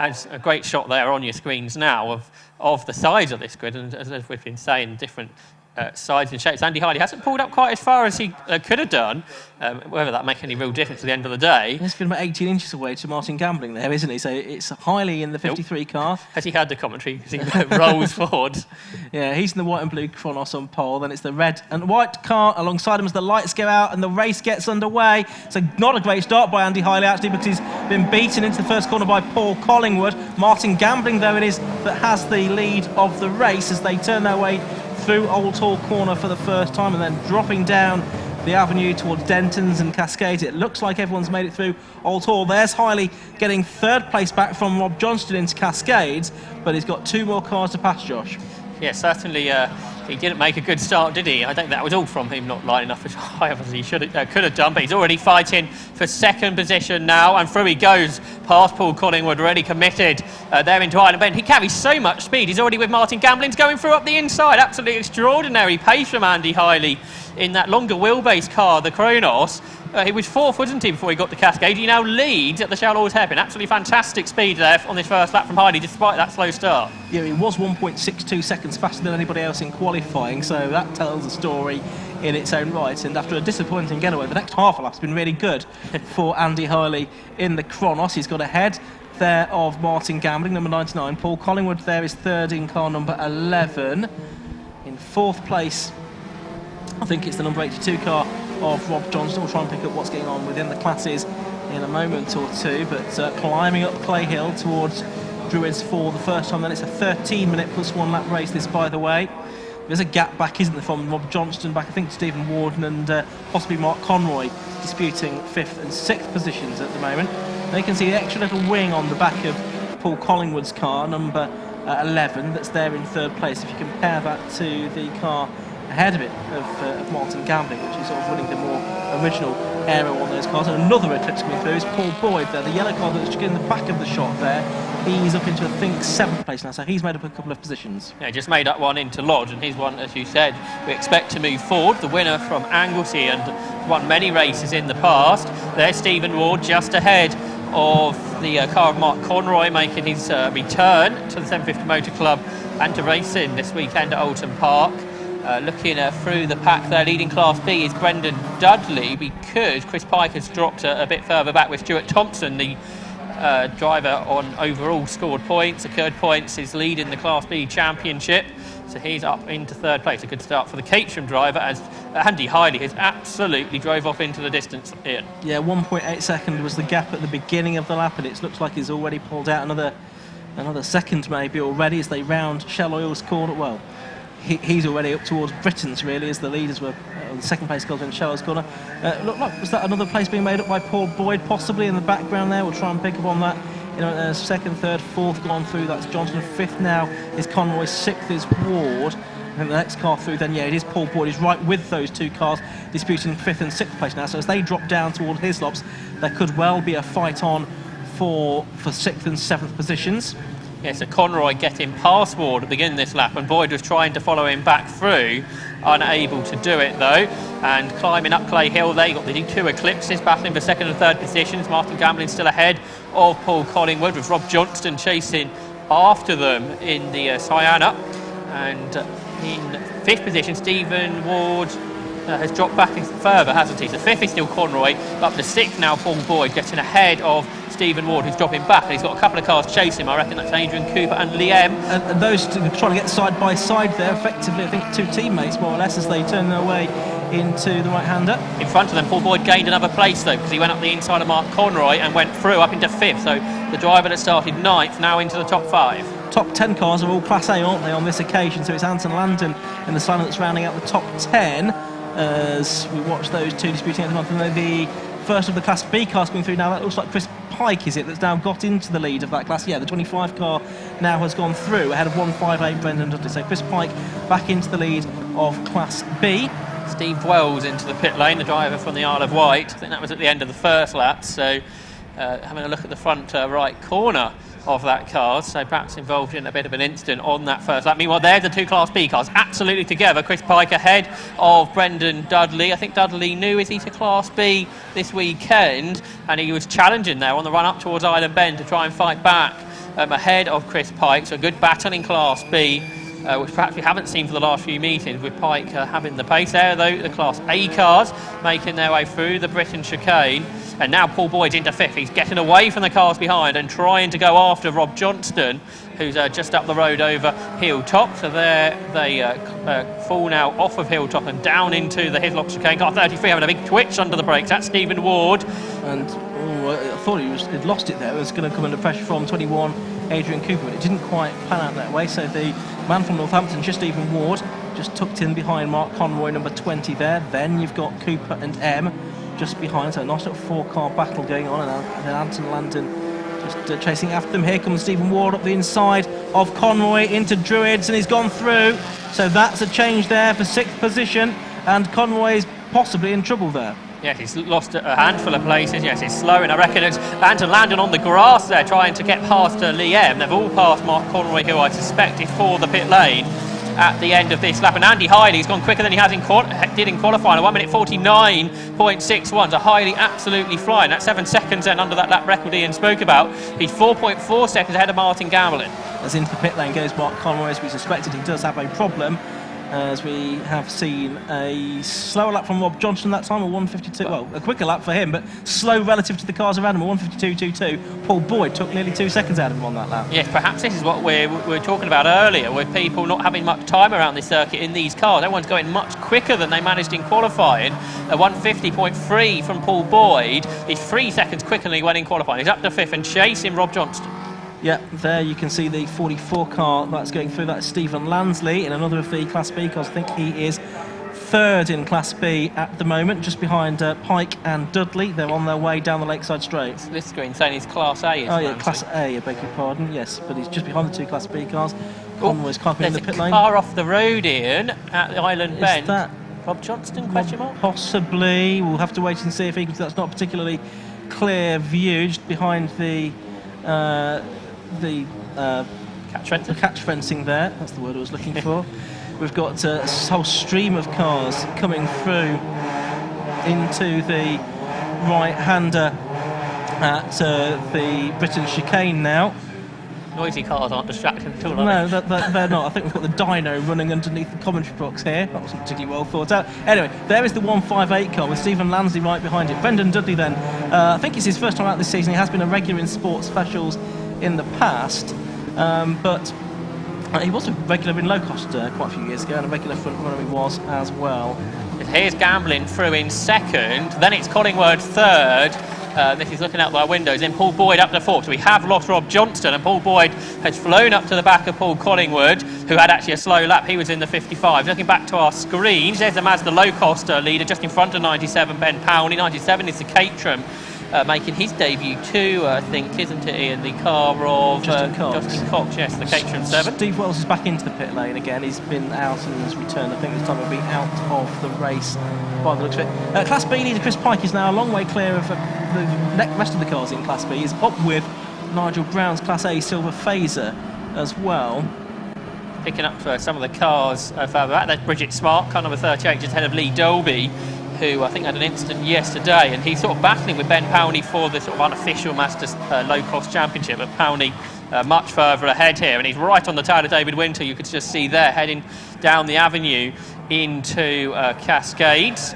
As a great shot there on your screens now of the size of this grid, and as we've been saying, different sides and shapes. Andy Harley hasn't pulled up quite as far as he could have done, whether that make any real difference at the end of the day. He's been about 18 inches away to Martin Gambling there, isn't he? So it's highly in the 53 car. Has he had the commentary? Because he rolls forward. Yeah, he's in the white and blue Kronos on pole. Then it's the red and white car alongside him as the lights go out and the race gets underway. So not a great start by Andy Harley, actually, because he's been beaten into the first corner by Paul Collingwood. Martin Gambling, though, it is that has the lead of the race as they turn their way through Oulton corner for the first time and then dropping down the avenue towards Denton's and Cascades. It looks like everyone's made it through Oulton. There's Hiley getting third place back from Rob Johnston into Cascades, but he's got 2 more cars to pass, Josh. Yeah, certainly he didn't make a good start, did he? I think that was all from him not lining up as high as he could have done, but he's already fighting for second position now, and through he goes past Paul Collingwood, really committed there into Island Bend. He carries so much speed. He's already with Martin Gambling's going through up the inside. Absolutely extraordinary pace from Andy Hiley in that longer wheelbase car, the Kronos. He was 4th, wasn't he, before he got to Cascade. He now leads at the Shallows Hairpin. Absolutely fantastic speed there on this first lap from Hiley, despite that slow start. Yeah, he was 1.62 seconds faster than anybody else in qualifying, so that tells a story in its own right. And after a disappointing getaway, the next half a lap's been really good for Andy Hiley in the Kronos. He's got ahead there of Martin Gambling, number 99. Paul Collingwood there is third in car number 11. In 4th place, I think it's the number 82 car of Rob Johnston. We'll try and pick up what's going on within the classes in a moment or two, but climbing up Clay Hill towards Druids for the first time. Then it's a 13-minute +1 lap race, this, by the way. There's a gap back, isn't there, from Rob Johnston back, I think, to Stephen Warden and possibly Mark Conroy disputing 5th and 6th positions at the moment. They can see the extra little wing on the back of Paul Collingwood's car, number 11, that's there in 3rd place. If you compare that to the car ahead of it, of Martin Gambling, which is sort of running the more original aero on those cars. And another Eclipse coming through is Paul Boyd there, the yellow car that's in the back of the shot there. He's up into, I think, 7th place now, so he's made up a couple of positions. Yeah, just made up one into Lodge, and he's one, as you said, we expect to move forward. The winner from Anglesey and won many races in the past. There's Stephen Ward just ahead of the car of Mark Conroy, making his return to the 750 Motor Club and to racing this weekend at Oulton Park. Looking through the pack there, leading Class B is Brendan Dudley, because Chris Pike has dropped a bit further back with Stuart Thompson, the driver on overall scored points, secured points, is leading the Class B championship. So he's up into 3rd place. A good start for the Caterham driver, as Andy Hiley has absolutely drove off into the distance, Ian. Yeah, 1.8 second was the gap at the beginning of the lap, and it looks like he's already pulled out another second maybe already as they round Shell Oil's corner. Well, he's already up towards Britain's, really, as the leaders were on the 2nd place goes in Shell's corner. Look like, was that another place being made up by Paul Boyd, possibly in the background there? We'll try and pick up on that. 2nd, 3rd, 4th gone through. That's Johnson. 5th now is Conroy. 6th is Ward. And the next car through, then, yeah, it is Paul Boyd. He's right with those 2 cars, disputing 5th and 6th place now. So as they drop down towards Hislops, there could well be a fight on for 6th and 7th positions. Yeah, so Conroy getting past Ward at the beginning of this lap, and Boyd was trying to follow him back through, unable to do it though. And climbing up Clay Hill there, you've got the 2 Eclipses battling for 2nd and 3rd positions. Martin Gambling still ahead of Paul Collingwood, with Rob Johnston chasing after them in the Sienna. And in 5th position, Stephen Ward has dropped back further, hasn't he? So 5th is still Conroy, but up to 6th now Paul Boyd, getting ahead of Stephen Ward, who's dropping back, and he's got a couple of cars chasing him. I reckon that's Adrian Cooper and Liam. And those 2 trying to get side by side there, effectively, I think 2 teammates more or less, as they turn their way into the right-hander. In front of them, Paul Boyd gained another place though, because he went up the inside of Mark Conroy and went through up into 5th. So the driver that started 9th now into the top 5. Top 10 cars are all Class A, aren't they, on this occasion? So it's Anton Landon in the Silent that's rounding out the top 10 as we watch those 2 disputing at the month. And the first of the Class B cars coming through now, that looks like Chris Pike, is it, that's now got into the lead of that class? Yeah, the 25 car now has gone through ahead of 158 Brendan Dudley. So Chris Pike back into the lead of Class B. Steve Wells into the pit lane, the driver from the Isle of Wight. I think that was at the end of the first lap. So having a look at the front right corner of that car, so perhaps involved in a bit of an incident on that first lap. Meanwhile, there's the 2 Class B cars absolutely together. Chris Pike ahead of Brendan Dudley. I think Dudley knew, is he, to Class B this weekend, and he was challenging there on the run up towards Island Bend to try and fight back ahead of Chris Pike. So a good battle in Class B, which perhaps we haven't seen for the last few meetings, with Pike having the pace there, though. The Class A cars making their way through the Britain chicane. And now Paul Boyd's into 5th. He's getting away from the cars behind and trying to go after Rob Johnston, who's just up the road over Hilltop. So there they fall now off of Hilltop and down into the Hislop chicane. Car 33 having a big twitch under the brakes. That's Stephen Ward. And I thought he'd lost it there. It was going to come under pressure from 21, Adrian Cooper, but it didn't quite pan out that way. So the man from Northampton, just Stephen Ward, just tucked in behind Mark Conroy, number 20 there. Then you've got Cooper and M just behind, so a nice little 4-car battle going on, and then Anton Landon just chasing after them. Here comes Stephen Ward up the inside of Conroy into Druids, and he's gone through. So that's a change there for 6th position, and Conroy is possibly in trouble there. Yes, he's lost a handful of places. Yes, he's slowing. I reckon it's Anton Landon on the grass there, trying to get past Liam. They've all passed Mark Conroy, who I suspect is for the pit lane at the end of this lap. And Andy Hiley's gone quicker than he has did in qualifying. 1 minute 49.61. So Hiley absolutely flying. That's 7 seconds then under that lap record Ian spoke about. He's 4.4 seconds ahead of Martin Gamblin. As into the pit lane goes Mark Conroy, as we suspected. He does have a problem, as we have seen a slower lap from Rob Johnson that time, a 1:52. Well, a quicker lap for him, but slow relative to the cars around him, a 1:52.22. Paul Boyd took nearly 2 seconds out of him on that lap. Yes, perhaps this is what we were talking about earlier, with people not having much time around this circuit in these cars. Everyone's going much quicker than they managed in qualifying. A 1:50.3 from Paul Boyd is 3 seconds quicker than he went in qualifying. He's up to 5th and chasing Rob Johnston. Yeah, there you can see the 44 car that's going through. That's Stephen Lansley in another of the Class B cars. I think he is 3rd in Class B at the moment, just behind Pike and Dudley. They're on their way down the Lakeside Straight. This screen saying he's Class A. Oh yeah, Class A, I beg your pardon, yes, but he's just behind the 2 Class B cars. Conroy's climbing in the pit lane. There's a car off the road, Ian, at the Island Bend. Is that Rob Johnston, question mark? Possibly. We'll have to wait and see if he can. That's not a particularly clear view, just behind the catch fencing there. That's the word I was looking for. We've got a whole stream of cars coming through into the right-hander at the Britain chicane now. Noisy cars aren't distracting at all, are they? No, they're not. I think we've got the dyno running underneath the commentary box here. That wasn't particularly well thought out. Anyway, there is the 158 car with Stephen Lansley right behind it. Brendan Dudley then, I think it's his first time out this season. He has been a regular in sports specials in the past, but he was a regular in low cost quite a few years ago, and a regular front runner he was as well. Here's Gamblin through in 2nd, then it's Collingwood 3rd. This is looking out our windows, then Paul Boyd up to 4th. So we have lost Rob Johnston, and Paul Boyd has flown up to the back of Paul Collingwood, who had actually a slow lap. He was in the 55. Looking back to our screens, there's the Mazda low-cost leader just in front of 97, Ben Powney. 97 is the Caterham, making his debut too, I think, isn't it, Ian? The car of Justin Cox, yes, the Caterham 7. Steve Wells is back into the pit lane again. He's been out and has returned. I think this time he'll be out of the race by the looks of it. Class B leader Chris Pike is now a long way clear of the rest of the cars in Class B. He's up with Nigel Brown's Class A Silver Phaser as well. Picking up some of the cars further back. There's Bridget Smart, car number 38, just ahead of Lee Dolby, who I think had an incident yesterday, and he's sort of battling with Ben Powney for the sort of unofficial Masters low-cost championship, but Powney much further ahead here, and he's right on the tail of David Winter. You could just see there, heading down the avenue into Cascades.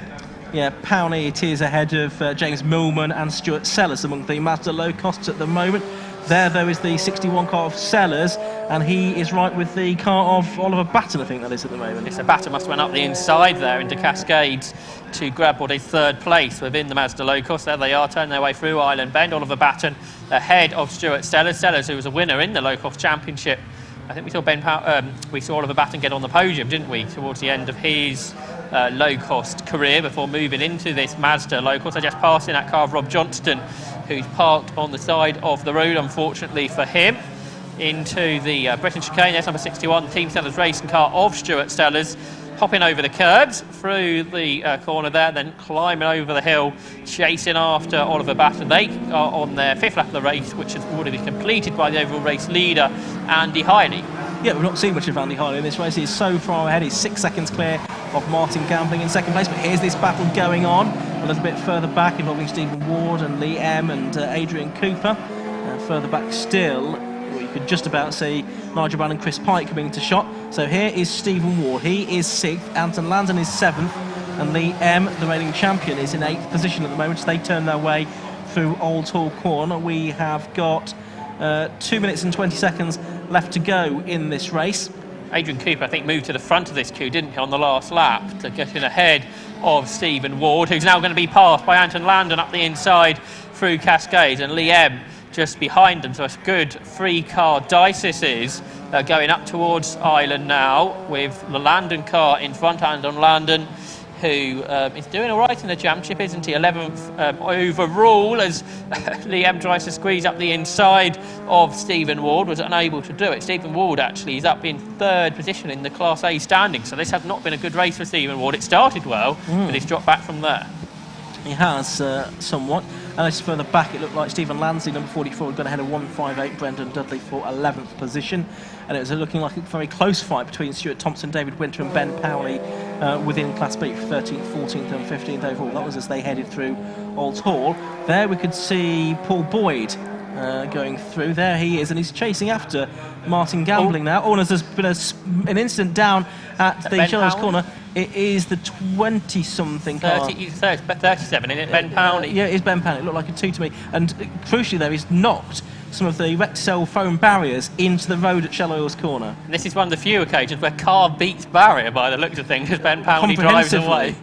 Yeah, Powney, it is ahead of James Millman and Stuart Sellers among the Mazda low-costs at the moment. There, though, is the 61 car of Sellers, and he is right with the car of Oliver Batten, I think that is at the moment. Yes, so Batten must have went up the inside there into Cascades to grab what is 3rd place within the Mazda low-cost. There they are, turning their way through Island Bend. Oliver Batten ahead of Stuart Sellers. Sellers, who was a winner in the low-cost championship. I think we saw Oliver Batten get on the podium, didn't we, towards the end of his low-cost career before moving into this Mazda low-cost. I just passed in that car of Rob Johnston, who's parked on the side of the road, unfortunately for him, into the Britain chicane. There's number 61, the Team Sellers racing car of Stuart Sellers, hopping over the curbs through the corner there, then climbing over the hill, chasing after Oliver Batten. They are on their 5th lap of the race, which has already been completed by the overall race leader, Andy Hiley. Yeah, we've not seen much of Andy Hiley in this race. He's so far ahead. He's 6 seconds clear of Martin Gambling in 2nd place. But here's this battle going on a little bit further back, involving Stephen Ward and Lee M and Adrian Cooper. Further back still, we could just about see Nigel Brown and Chris Pike coming into shot. So here is Stephen Ward. He is 6th. Anton Landon is 7th. And Lee M, the reigning champion, is in 8th position at the moment. So they turn their way through Old Hall Corner. We have got 2 minutes and 20 seconds left to go in this race. Adrian Cooper, I think, moved to the front of this queue, didn't he, on the last lap to get in ahead of Stephen Ward, who's now going to be passed by Anton Landon up the inside through Cascades, and Lee M just behind them. So it's good 3-car dice this is, going up towards Island now with the Landon car in front, Anton Landon, who is doing all right in the championship, isn't he? 11th overall, as Liam tries to squeeze up the inside of Stephen Ward, was unable to do it. Stephen Ward actually is up in 3rd position in the Class A standing, so this has not been a good race for Stephen Ward. It started well, but he's dropped back from there. He has, somewhat. And as further back, it looked like Stephen Lansley, number 44, had got ahead of 158 Brendan Dudley for 11th position. And it was looking like a very close fight between Stuart Thompson, David Winter and Ben Powley within Class B for 13th, 14th and 15th overall. That was as they headed through Old Hall. There we could see Paul Boyd going through. There he is, and he's chasing after Martin Gambling now. Oh, and there's been an incident down at the Shellers corner. It is the 20-something car. 37, isn't it? Ben Powley. Yeah, it is Ben Powley. It looked like a 2 to me. And crucially there, he's knocked some of the Rexel foam barriers into the road at Shell Oils corner. And this is one of the few occasions where car beats barrier by the looks of things, as Ben Powley drives away.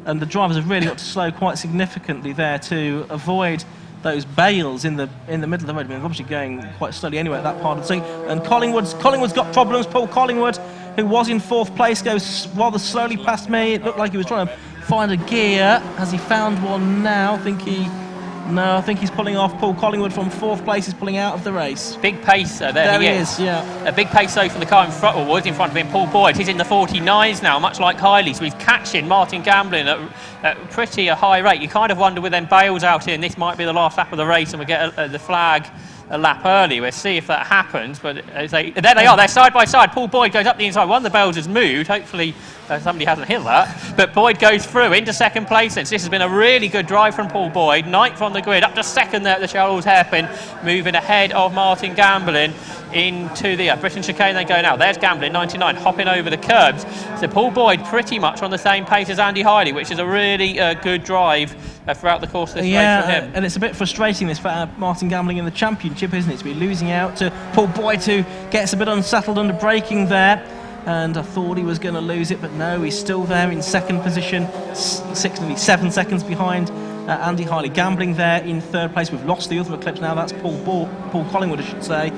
And the drivers have really got to slow quite significantly there to avoid those bales in the middle of the road. I mean, they're obviously going quite slowly anyway at that part of the thing. And Collingwood's got problems. Paul Collingwood, who was in 4th place, goes rather slowly past me. It looked like he was trying to find a gear. Has he found one now? I think he's pulling off. Paul Collingwood from 4th place is pulling out of the race. Big pace there he is. Yeah. A big pace though from the car in front, or was in front of him, Paul Boyd. He's in the 49s now, much like Hiley, so he's catching Martin Gambling at pretty a high rate. You kind of wonder with them bales out here, and this might be the last lap of the race, and we get the flag a lap early. We'll see if that happens, but there they are, they're side by side. Paul Boyd goes up the inside. One of the bales has moved, hopefully somebody hasn't hit that, but Boyd goes through into 2nd place. This has been a really good drive from Paul Boyd, 9th on the grid, up to 2nd there at the Charles hairpin, moving ahead of Martin Gambling into the Britain chicane. They go now. There's Gambling, 99, hopping over the curbs. So Paul Boyd pretty much on the same pace as Andy Hiley, which is a really good drive throughout the course of this race for him. And it's a bit frustrating this for Martin Gambling in the championship, isn't it? To be losing out to Paul Boyd, who gets a bit unsettled under braking there. And I thought he was going to lose it, but no, he's still there in 2nd position, 7 seconds behind Andy Hiley. Gambling there in 3rd place. We've lost the other eclipse now. That's Paul Collingwood, I should say.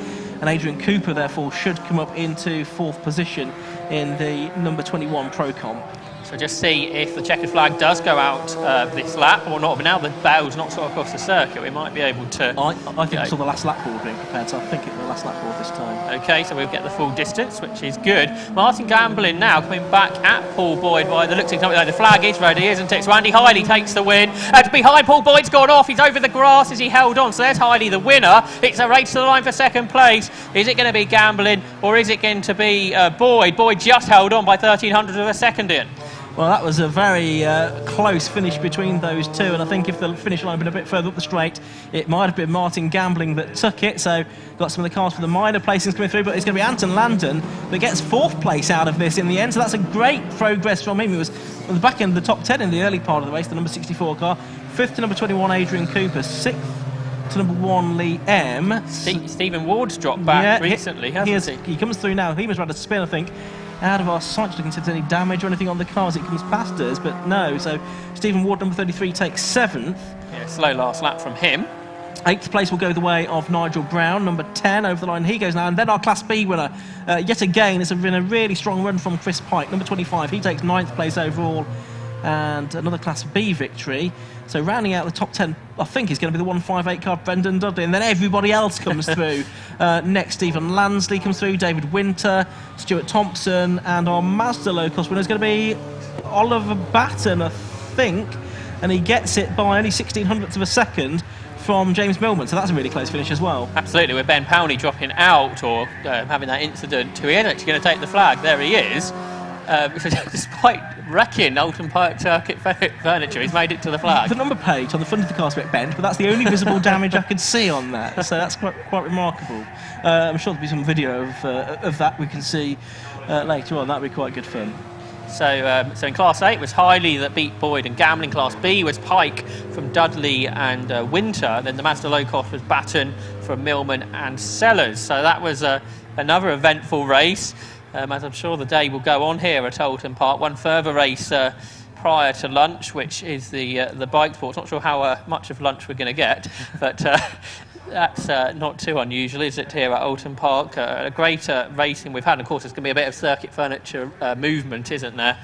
And Adrian Cooper, therefore, should come up into 4th position in the number 21 Procom. So just see if the checkered flag does go out this lap or not. But now the bale's not sort of across the circuit, we might be able to... I think I saw the last lap board being prepared, so I think it's the last lap board this time. OK, so we'll get the full distance, which is good. Martin Gambling now coming back at Paul Boyd by the looks of it. The flag is ready, isn't it? So Andy Hiley takes the win. And behind, Paul Boyd's gone off. He's over the grass as he held on. So there's Hiley, the winner. It's a race to the line for 2nd place. Is it going to be Gambling or is it going to be Boyd? Boyd just held on by 1,300 of a second in. Well, that was a very close finish between those two, and I think if the finish line had been a bit further up the straight, it might have been Martin Gambling that took it. So got some of the cars for the minor placings coming through, but it's going to be Anton Landon that gets 4th place out of this in the end. So that's a great progress from him. He was on the back end of the top 10 in the early part of the race, the number 64 car. 5th to number 21, Adrian Cooper. 6th to number 1, Lee M. Stephen Ward's dropped back recently, hasn't he? He comes through now. He was rather spin, I think, out of our sight, looking to see if there's any damage or anything on the cars. It comes past us, but no. So Stephen Ward, number 33, takes 7th. Yeah, slow last lap from him. 8th place will go the way of Nigel Brown, number 10, over the line he goes now. And then our Class B winner, yet again, it's been a really strong run from Chris Pike, number 25. He takes 9th place overall and another Class B victory. So rounding out the top 10, I think, is going to be the 158 car, Brendan Dudley. And then everybody else comes through. Next, Stephen Lansley comes through, David Winter, Stuart Thompson, and our Mazda low-cost winner is going to be Oliver Batten, I think. And he gets it by only 1/1600th of a second from James Millman. So that's a really close finish as well. Absolutely, with Ben Powley dropping out or having that incident, who is actually going to take the flag. There he is. Despite wrecking Oulton Park circuit furniture, he's made it to the flag. The number plate on the front of the car's a bit bent, but that's the only visible damage I could see on that, so that's quite remarkable. I'm sure there'll be some video of that we can see later on. That'd be quite good fun. So in Class A it was Hiley that beat Boyd and Gamble. In Class B was Pike from Dudley and Winter. Then the Mazda low cost was Batten from Millman and Sellers. So that was another eventful race, as I'm sure the day will go on here at Oulton Park. One further race prior to lunch, which is the bike sports. Not sure how much of lunch we're going to get, but that's not too unusual, is it, here at Oulton Park? A great racing we've had. And of course, there's going to be a bit of circuit furniture movement, isn't there,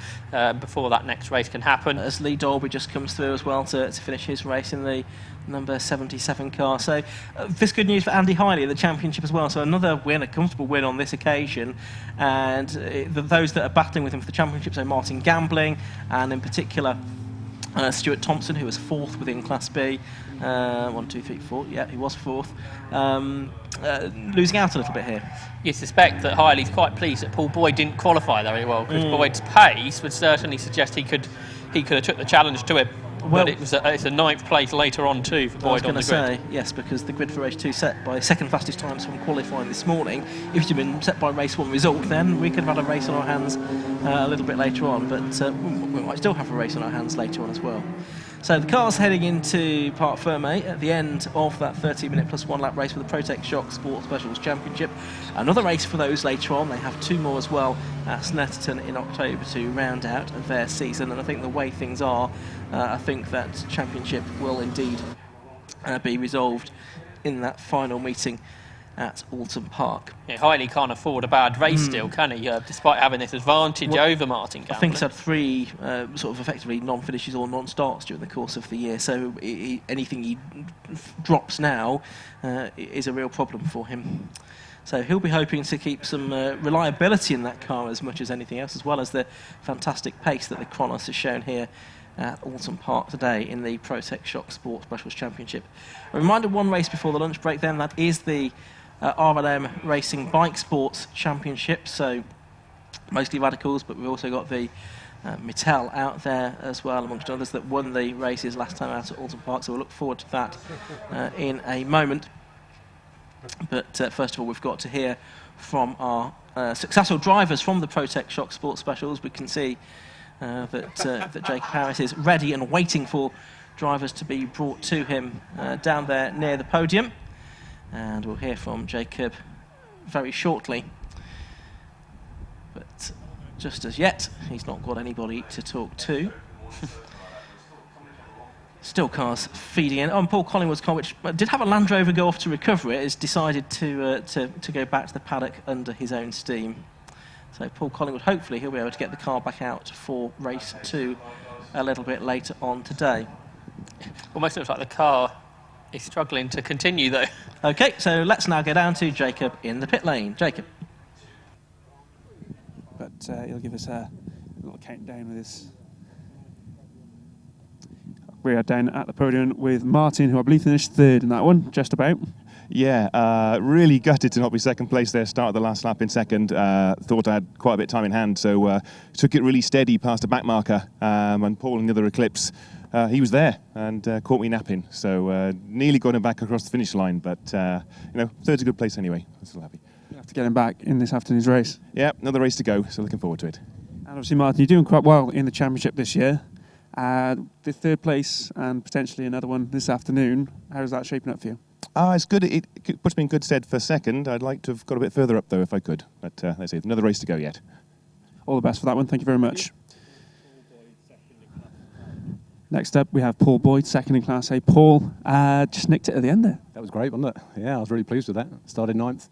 before that next race can happen. As Lee Dolby just comes through as well to finish his race in the number 77 car. So this good news for Andy Hiley in the championship as well. So another win, a comfortable win on this occasion. And those that are battling with him for the championship, so Martin Gambling, and in particular Stuart Thompson, who was fourth within Class B. 1, 2, 3, 4. Yeah, he was fourth. Losing out a little bit here. You suspect that Hiley's quite pleased that Paul Boyd didn't qualify very well, because Boyd's pace would certainly suggest he could have took the challenge to him. Well, but it's a ninth place later on too for Boyd on the grid. I was going to say, yes, because the grid for race 2 set by second fastest times from qualifying this morning. If it had been set by race 1 result, then we could have had a race on our hands a little bit later on, but we might still have a race on our hands later on as well. So the car's heading into Parc Ferme at the end of that 30-minute plus 1 lap race for the Protech Shock Sport Specials Championship. Another race for those later on. They have 2 more as well at Snetterton in October to round out their season. And I think the way things are, I think that championship will indeed be resolved in that final meeting at Oulton Park. Yeah, Hiley can't afford a bad race still, can he? Despite having this advantage over Martin Gambler. I think he's had 3 sort of effectively non-finishes or non-starts during the course of the year, so anything he drops now is a real problem for him. So he'll be hoping to keep some reliability in that car as much as anything else, as well as the fantastic pace that the Kronos has shown here at Oulton Park today in the Protech Shock Sport Specials Championship. A reminder, 1 race before the lunch break then, that is the RLM Racing Bike Sports Championship, so mostly radicals, but we've also got the Mittel out there as well, amongst others, that won the races last time out at Oulton Park, so we'll look forward to that in a moment. But first of all, we've got to hear from our successful drivers from the Protech Shock Sports Specials. We can see that Jacob Harris is ready and waiting for drivers to be brought to him down there near the podium. And we'll hear from Jacob very shortly. But just as yet, he's not got anybody to talk to. Still cars feeding in. Paul Collingwood's car, which did have a Land Rover go off to recover it, has decided to go back to the paddock under his own steam. So Paul Collingwood, hopefully he'll be able to get the car back out for race 2 a little bit later on today. Almost looks like the car is struggling to continue though. Okay, so let's now go down to Jacob in the pit lane. Jacob. But he'll give us a little countdown with his. We are down at the podium with Martin, who I believe finished 3rd in that one, just about. Yeah, really gutted to not be second place there. Started the last lap in second. Thought I had quite a bit of time in hand, so took it really steady past a back marker. And Paul in the other eclipse, he was there and caught me napping. So nearly got him back across the finish line, but third's a good place anyway. I'm still happy. You have to get him back in this afternoon's race. Yeah, another race to go, so looking forward to it. And obviously, Martin, you're doing quite well in the championship this year. The 3rd place and potentially another one this afternoon. How's that shaping up for you? It's good. It puts me in good stead for second. I'd like to have got a bit further up, though, if I could. But let's see, another race to go yet. All the best for that one. Thank you very much. Next up, we have Paul Boyd, second in Class A. Paul just nicked it at the end there. That was great, wasn't it? Yeah, I was really pleased with that. Started 9th.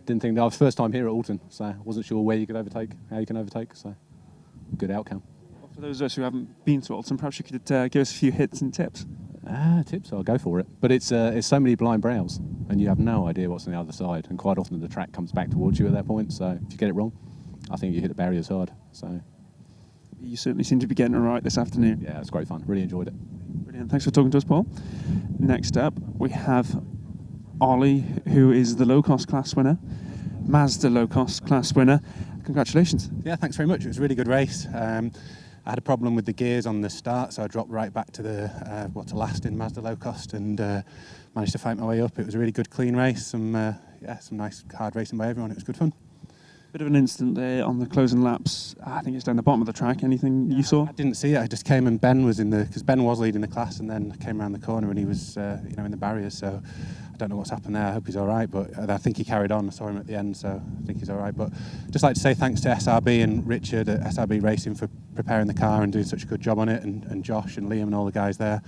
Didn't think that I was first time here at Oulton, so I wasn't sure where you could overtake, how you can overtake. So, good outcome. For those of us who haven't been to Oulton, perhaps you could give us a few hints and tips. Tips, I'll go for it. But it's so many blind brows, and you have no idea what's on the other side. And quite often the track comes back towards you at that point. So if you get it wrong, I think you hit the barriers hard. So you certainly seem to be getting it right this afternoon. Yeah, it's great fun. Really enjoyed it. Brilliant. Thanks for talking to us, Paul. Next up, we have Ollie, who is the low-cost class winner, Mazda low-cost class winner. Congratulations. Yeah, thanks very much. It was a really good race. I had a problem with the gears on the start, so I dropped right back to the to last in Mazda low cost, and managed to fight my way up. It was a really good, clean race. Some nice hard racing by everyone. It was good fun. Bit of an incident there on the closing laps. I think it's down the bottom of the track. Anything you saw? I didn't see it. I just came and Ben was because Ben was leading the class, and then I came around the corner and he was in the barriers. So I don't know what's happened there. I hope he's all right, but I think he carried on. I saw him at the end, so I think he's all right. But just like to say thanks to SRB and Richard at SRB Racing for preparing the car and doing such a good job on it, and Josh and Liam and all the guys there.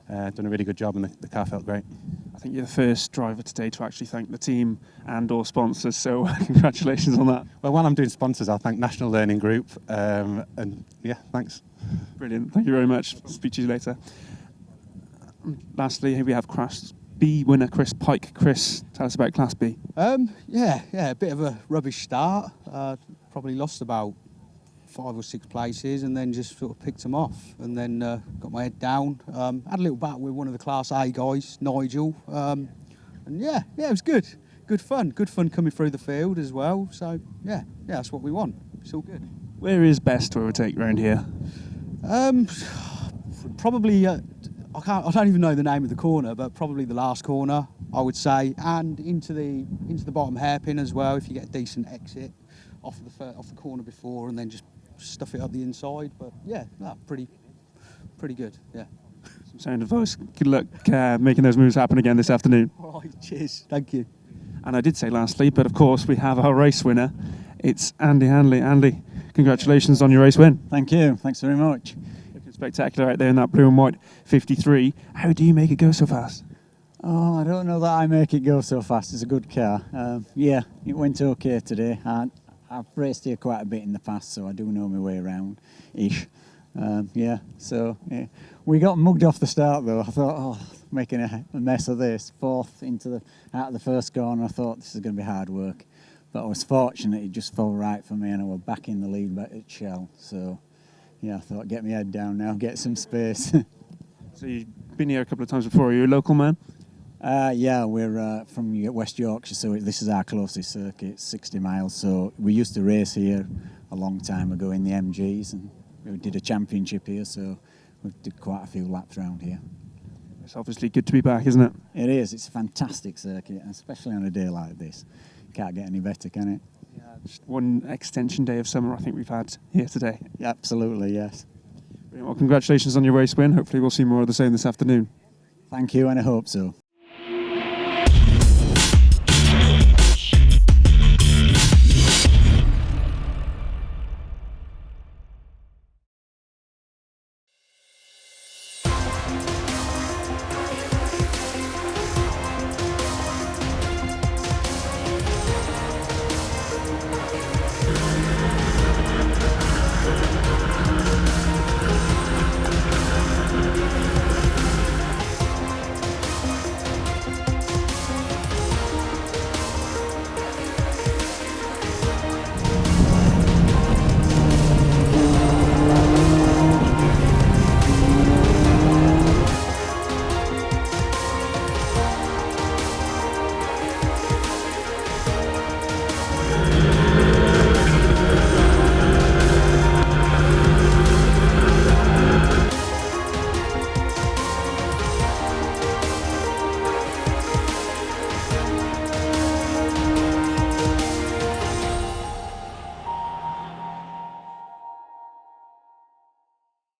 Done a really good job, and the car felt great. I think you're the first driver today to actually thank the team and or sponsors, so congratulations on that. Well, while I'm doing sponsors, I'll thank National Learning Group, and yeah, thanks. Brilliant, thank you very much. Speak to you later. Lastly, here we have Class B winner Chris Pike. Chris, tell us about Class B. Yeah, a bit of a rubbish start. Probably lost about 5 or 6 places and then just sort of picked them off, and then got my head down. Had a little battle with one of the Class A guys, Nigel, and yeah, it was good fun coming through the field as well. So yeah, that's what we want. It's all good. Where is best to overtake around here? Probably I don't even know the name of the corner, but probably the last corner, I would say, and into the bottom hairpin as well. If you get a decent exit off the corner before, and then just stuff it up the inside. But yeah, no, pretty good. Yeah. Some sound advice. Good luck making those moves happen again this afternoon. All right, cheers. Thank you. And I did say lastly, but of course we have our race winner. It's Andy Hanley. Andy, congratulations on your race win. Thank you. Thanks very much. Looking spectacular out there in that blue and white 53. How do you make it go so fast? Oh, I don't know that I make it go so fast. It's a good car. Yeah, it went okay today. I've raced here quite a bit in the past, so I do know my way around-ish. We got mugged off the start though. I thought, making a mess of this. Fourth out of the first corner, I thought this is going to be hard work. But I was fortunate, it just fell right for me, and I was back in the lead back at Shell. So yeah, I thought, get my head down now, get some space. So you've been here a couple of times before. Are you a local man? Yeah, we're from West Yorkshire, so this is our closest circuit, 60 miles. So we used to race here a long time ago in the MGs, and we did a championship here, so we did quite a few laps around here. It's obviously good to be back, isn't it? It is. It's a fantastic circuit, especially on a day like this. Can't get any better, can it? Yeah, just one extension day of summer I think we've had here today. Yeah, absolutely, yes. Brilliant. Well, congratulations on your race win. Hopefully we'll see more of the same this afternoon. Thank you, and I hope so.